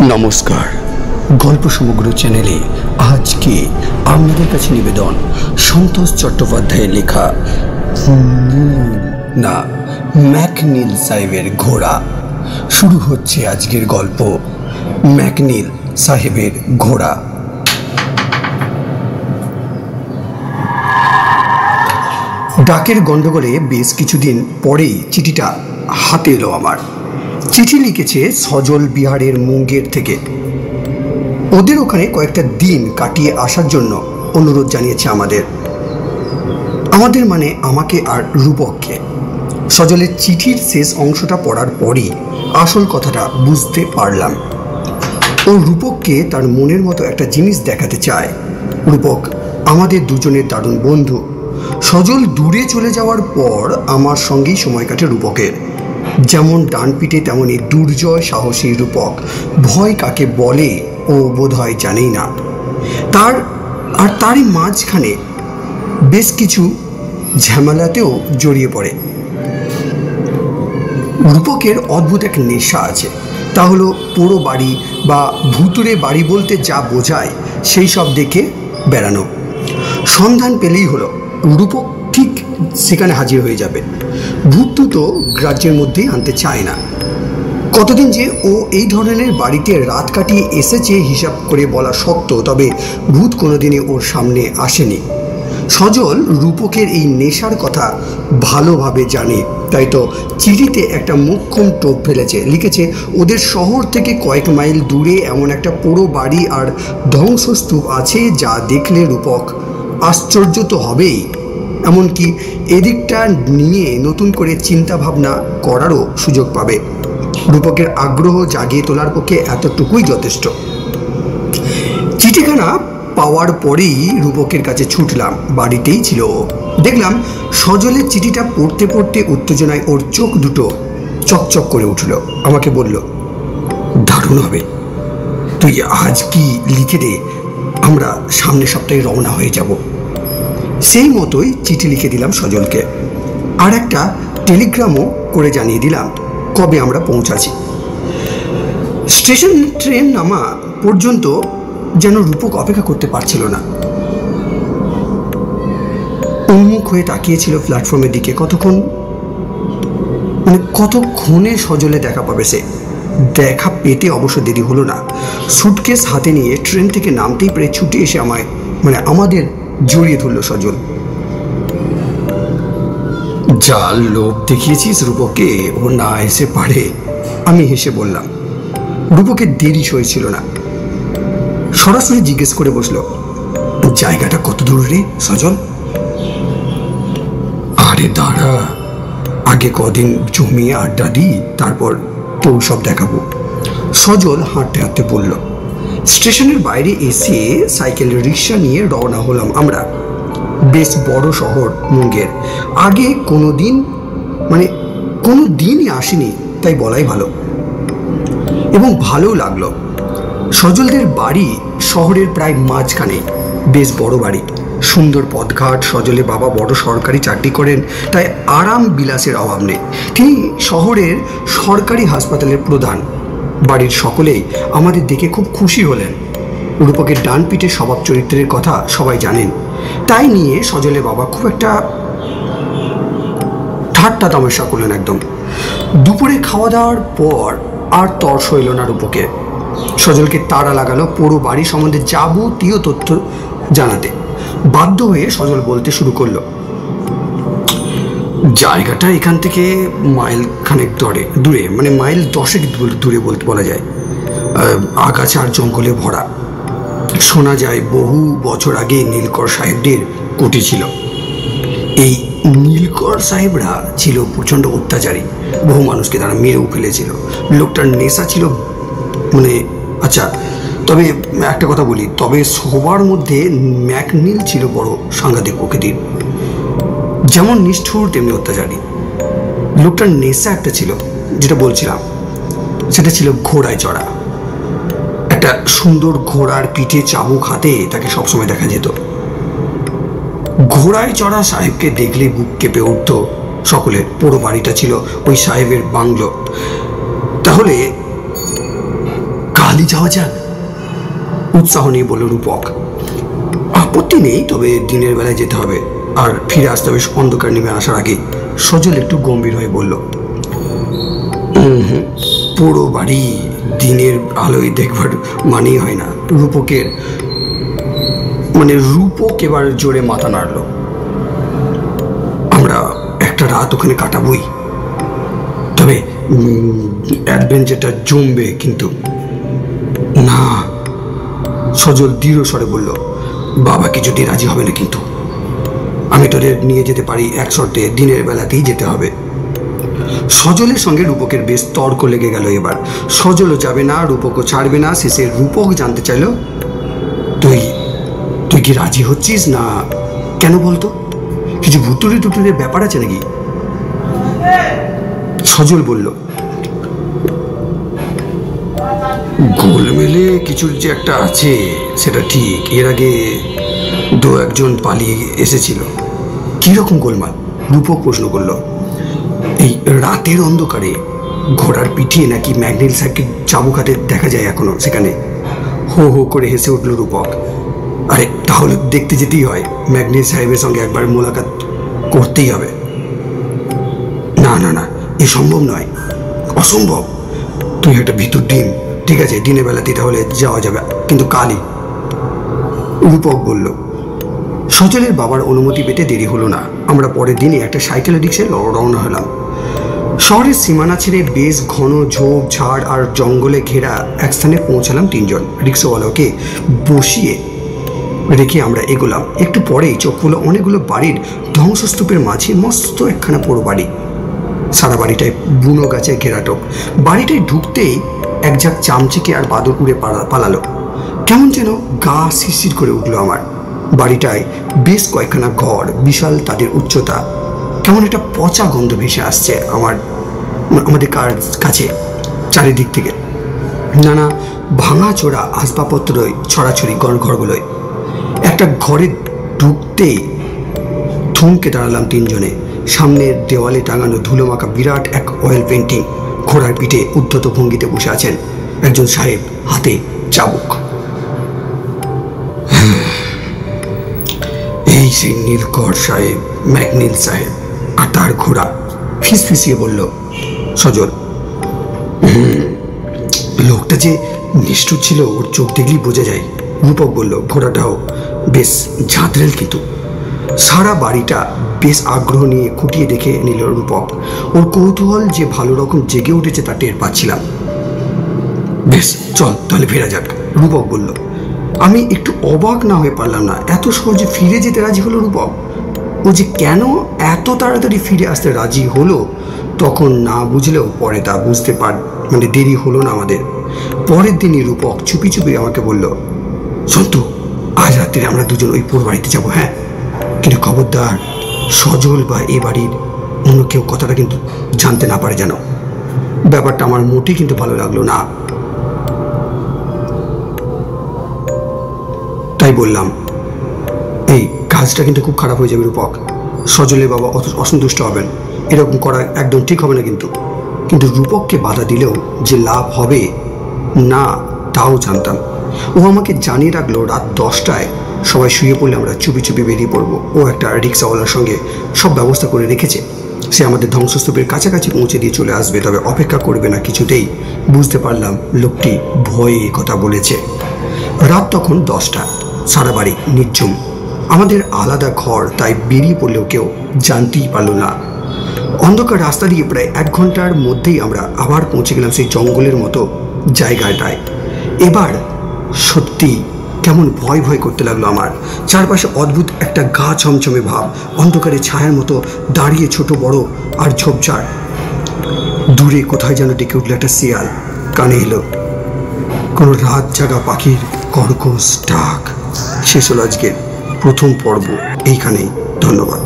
নমস্কার, গল্প সমগ্র চ্যানেলে আজকে আপনাদের কাছে নিবেদন সন্তোষ চট্টোপাধ্যায়ের লেখা ম্যাকনিল সাহেবের ঘোড়া। শুরু হচ্ছে আজকের গল্প ম্যাকনিল সাহেবের ঘোড়া। ডাকের গন্ডগোলে বেশ কিছুদিন পরেই চিঠিটা হাতে এলো আমার। চিঠি লিখেছে সজল বিহারের মুঙ্গের থেকে। ওদের ওখানে কয়েকটা দিন কাটিয়ে আসার জন্য অনুরোধ জানিয়েছে আমাদের মানে আমাকে আর রূপককে। সজলের চিঠির শেষ অংশটা পড়ার পরই আসল কথাটা বুঝতে পারলাম। ও রূপককে তার মনের মতো একটা জিনিস দেখাতে চায়। রূপক আমাদের দুজনের দারুণ বন্ধু। সজল দূরে চলে যাওয়ার পর আমার সঙ্গেই সময় কাটে রূপকের। যেমন ডান পিঠে তেমনই দুর্জয় সাহসী রূপক। ভয় কাকে বলে ও বোধ হয় জানেই না। তারই মাঝখানে বেশ কিছু ঝামেলাতেও জড়িয়ে পড়ে। রূপকের অদ্ভুত এক নেশা আছে, তা হলো পোড়ো বাড়ি বা ভুতুরে বাড়ি বলতে যা বোঝায় সেই সব দেখে বেড়ানো। সন্ধান পেলেই হলো রূপক ঠিক সেখানে হাজির হয়ে যাবে। ভূত তো গ্রাহ্যের মধ্যেই আনতে চায় না। কতদিন যে ও এই ধরনের বাড়িতে রাত কাটিয়ে এসেছে হিসাব করে বলা শক্ত, তবে ভূত কোনোদিনই ওর সামনে আসেনি। সজল রূপকের এই নেশার কথা ভালোভাবে জানে, তাই তো চিঠিতে একটা মোক্ষম টোপ ফেলেছে। লিখেছে ওদের শহর থেকে কয়েক মাইল দূরে এমন একটা পোড়ো বাড়ি আর ধ্বংসস্তূপ আছে যা দেখলে রূপক আশ্চর্য তো হবেই, এমনকি এদিকটা নিয়ে নতুন করে চিন্তা ভাবনা করারও সুযোগ পাবে। রূপকের আগ্রহ জাগিয়ে তোলার পক্ষে এতটুকুই যথেষ্ট। চিঠিখানা পাওয়ার পরেই রূপকের কাছে ছুটলাম। বাড়িতেই ছিল ও। দেখলাম সজলের চিঠিটা পড়তে পড়তে উত্তেজনায় ওর চোখ দুটো চকচক করে উঠল। আমাকে বলল, দারুণ হবে, তুই আজ কি লিখে দে, আমরা সামনের সপ্তাহে রওনা হয়ে যাব। সেই মতোই চিঠি লিখে দিলাম সজলকে, আর একটা টেলিগ্রামও করে জানিয়ে দিলাম কবে আমরা পৌঁছাচ্ছি। স্টেশন ট্রেন নামা পর্যন্ত যেন রূপক অপেক্ষা করতে পারছিল না। উন্মুখ হয়ে তাকিয়েছিল প্ল্যাটফর্মের দিকে। কতক্ষণে সজলে দেখা পাবে সে। দেখা পেতে অবশ্য দেরি হলো না। সুটকেস হাতে নিয়ে ট্রেন থেকে নামতেই প্রায় ছুটে এসে আমাদের জড়িয়ে ধরল সজল। যা লোভ দেখিয়েছিস রূপকে, ও না এসে পারে, আমি হেসে বললাম। রূপকের দেরি সইছিল না, সরাসরি জিজ্ঞেস করে বসলো, জায়গাটা কত দূর রে সজল? আরে দাঁড়া, আগে কদিন জমিয়ে আড্ডা দিই, তারপর তো সব দেখাবো। সজল হাঁটতে হাঁটতে বলল। স্টেশনের বাইরে এসে সাইকেল রিক্সা নিয়ে রওনা হলাম আমরা। বেশ বড় শহর মুঙ্গের। আগে কোনো দিনই আসেনি, তাই বলাই ভালো, এবং ভালোও লাগলো। সজলদের বাড়ি শহরের প্রায় মাঝখানে। বেশ বড় বাড়ি, সুন্দর পথঘাট। সজলে বাবা বড় সরকারি চাকরি করেন, তাই আরাম বিলাসের অভাব নেই। তিনি শহরের সরকারি হাসপাতালের প্রধান। বাড়ির সকলেই আমাদের দেখে খুব খুশি হলেন। রূপকের ডান পিঠে স্বভাব চরিত্রের কথা সবাই জানেন, তাই নিয়ে সজলে বাবা খুব একটা ঠাট্টা তামাশা করলেন একদম। দুপুরে খাওয়া দাওয়ার পর আর তর সইল না রূপকে। সজলকে তাড়া লাগালো পুরো বাড়ি সম্বন্ধে যাবতীয় তথ্য জানাতে। বাধ্য হয়ে সজল বলতে শুরু করলো, জায়গাটা এখান থেকে মাইল খানেক দূরে, মাইল 10 দূরে বলতে বলা যায়। আগাছা আর জঙ্গলে ভরা। শোনা যায় বহু বছর আগে নীলকর সাহেবদের কুটি ছিল। এই নীলকর সাহেবরা ছিল প্রচণ্ড অত্যাচারী, বহু মানুষকে তারা মেরেও ফেলেছিল। লোকটার নেশা ছিল আচ্ছা, তবে একটা কথা বলি, তবে সবার মধ্যে ম্যাকনিল ছিল বড় সাংঘাতিক প্রকৃতির। যেমন নিষ্ঠুর তেমনি অত্যাচারী। লোকটার নেশা একটা ছিল, যেটা বলছিলাম, সেটা ছিল ঘোড়ায় চড়া। একটা সুন্দর ঘোড়ার পিঠে চাবুক হাতে তাকে সবসময় দেখা যেত। ঘোড়ায় চড়া সাহেবকে দেখলে বুক কেঁপে উঠত সকলের। পুরো বাড়িটা ছিল ওই সাহেবের বাংলো। তাহলে কাল কালই যাওয়া যাক, উৎসাহ নিয়ে বলল রূপক। আপত্তি নেই, তবে দিনের বেলায় যেতে হবে, আর ফিরে আসতে হবে অন্ধকার নেমে আসার আগে। সজল একটু গম্ভীর হয়ে বলল, পুরো বাড়ি দিনের আলোয় দেখবার মানেই হয় না। রূপক এবার জোরে মাথা নাড়ল। আমরা একটা রাত ওখানে কাটাবই, তবে অ্যাডভেঞ্চারটা জমবে কিন্তু। না, সজল দৃঢ় স্বরে বলল, বাবা যদি রাজি হবে না কিন্তু। আমি তোদের নিয়ে যেতে পারি, এক শর্তে, দিনের বেলাতেই যেতে হবে। সজলের সঙ্গে রূপকের বেশ তর্ক লেগে গেল এবার। সজলও যাবে না, রূপকও ছাড়বে না। শেষে রূপক জানতে চাইল, তুই কি রাজি হচ্ছিস না? কেন বলতো, কিছু ভুতুড়ে ব্যাপার আছে নাকি? সজল বলল, গোলমেলে কিছুর যে একটা আছে সেটা ঠিক। এর আগে দু একজন পালিয়ে এসেছিল। কিরকম গোলমাল? রূপক প্রশ্ন করল। এই রাতের অন্ধকারে ঘোড়ার পিঠে নাকি ম্যাগনেল সাহেবকে চাবুক হাতে দেখা যায় এখনো সেখানে। হো হো করে হেসে উঠল রূপক। আরে তাহলে দেখতে যেতেই হয়, ম্যাগনেল সাহেবের সঙ্গে একবার মোলাকাত করতেই হবে। না না না, এ সম্ভব নয়, অসম্ভব। তুই একটা ভিতর ডিম। ঠিক আছে, দিনের বেলাতেই তাহলে যাওয়া যাবে, কিন্তু কালই, রূপক বলল। সজলের বাবার অনুমতি পেতে দেরি হলো না। আমরা পরের দিনে একটা সাইকেল রিক্সায় রওনা হলাম। শহরের সীমানা ছেড়ে বেশ ঘন ঝোপ ঝাড় আর জঙ্গলে ঘেরা এক স্থানে পৌঁছালাম। তিনজন রিক্সাওয়ালাকে বসিয়ে রেখে আমরা এগোলাম। একটু পরেই চোখ পড়ল অনেকগুলো বাড়ির ধ্বংসস্তূপের মাঝে মস্ত একখানা পুরো বাড়ি। সারা বাড়িটায় বুনো গাছের ঘেরাটোপ। বাড়িটায় ঢুকতেই এক ঝাঁক চামচিকে আর বাদর উড়ে পালালো। কেমন যেন গা শিরশির করে উঠলো আমার। বাড়িটায় বেশ কয়েকখানা ঘর, বিশাল তাদের উচ্চতা। কেমন একটা পচা গন্ধ ভেসে আসছে আমাদের কাছে চারিদিক থেকে। নানা ভাঙা চোরা আসবাবপত্রই ছড়াছড়ি ঘরগুলোয়। একটা ঘরে ঢুকতেই থমকে দাঁড়ালাম তিনজনে। সামনের দেওয়ালে টাঙানো ধুলোমাখা বিরাট এক অয়েল পেন্টিং। ঘোড়ার পিঠে উদ্ধত ভঙ্গিতে বসে আছেন একজন সাহেব, হাতে চাবুক। এই সেই নীলকর সাহেব, ম্যাগনিল সাহেব আর তার ঘোড়া, ফিসফিসিয়ে বলল সজল। লোকটা যে নিষ্ঠুর ছিল, ওর চোখ দেখলেই বোঝা যায়। রূপক বলল, ঘোড়াটাও বেশ ঝাঁতরেল কিন্তু। সারা বাড়িটা বেশ আগ্রহ নিয়ে খুঁটিয়ে দেখে নিল রূপক। ওর কৌতূহল যে ভালো রকম জেগে উঠেছে তা টের পাচ্ছিলাম। বেশ, চল তাহলে ফেরা যাক, রূপক বলল। আমি একটু অবাক না হয়ে পারলাম না। এত সহজে ফিরে যেতে রাজি হলো রূপক। ও যে কেন এত তাড়াতাড়ি ফিরে আসতে রাজি হলো তখন না বুঝলেও পরে তা বুঝতে দেরি হলো না আমাদের। পরের দিনই রূপক চুপি চুপি আমাকে বলল, সন্তু, আজ রাত্রে আমরা দুজন ওই পুরো বাড়িতে যাবো। হ্যাঁ, কিন্তু খবরদার সজল বা এ বাড়ির অন্য কেউ কথাটা কিন্তু জানতে না পারে যেন। ব্যাপারটা আমার মোটেই কিন্তু ভালো লাগলো না। তাই বললাম, এই কাজটা কিন্তু খুব খারাপ হয়ে যাবে রূপক। সজলের বাবা অসন্তুষ্ট হবেন, এরকম করা একদম ঠিক হবে না। কিন্তু রূপককে বাধা দিলেও যে লাভ হবে না তাও জানতাম। ও আমাকে জানিয়ে রাখলো রাত 10টায় সবাই শুয়ে পড়লে আমরা চুপি চুপি বেরিয়ে পড়বো। ও একটা রিক্সাওয়ালার সঙ্গে সব ব্যবস্থা করে রেখেছে। সে আমাদের ধ্বংসস্তূপের কাছাকাছি পৌঁছে দিয়ে চলে আসবে, তবে অপেক্ষা করবে না কিছুতেই। বুঝতে পারলাম লোকটি ভয়ে কথা বলেছে। রাত তখন 10টা। সারা বাড়ি নির্জুম। আমাদের আলাদা ঘর, তাই বেরিয়ে পড়লেও কেউ জানতেই পারল না। অন্ধকার রাস্তা দিয়ে প্রায় 1 ঘন্টার মধ্যেই আমরা আবার পৌঁছে গেলাম সেই জঙ্গলের মতো জায়গাটায়। এবার সত্যি কেমন ভয় ভয় করতে লাগলো আমার। চারপাশে অদ্ভুত একটা গা ছমছমে ভাব। অন্ধকারে ছায়ার মতো দাঁড়িয়ে ছোট বড় আর ঝোপঝাড়। দূরে কোথায় যেন ডেকে উঠলো একটা শিয়াল। কানে এলো কোনো রাত জাগা পাখির কর্কশ ডাক। শেষ হলো আজকের প্রথম পর্ব এইখানেই। ধন্যবাদ।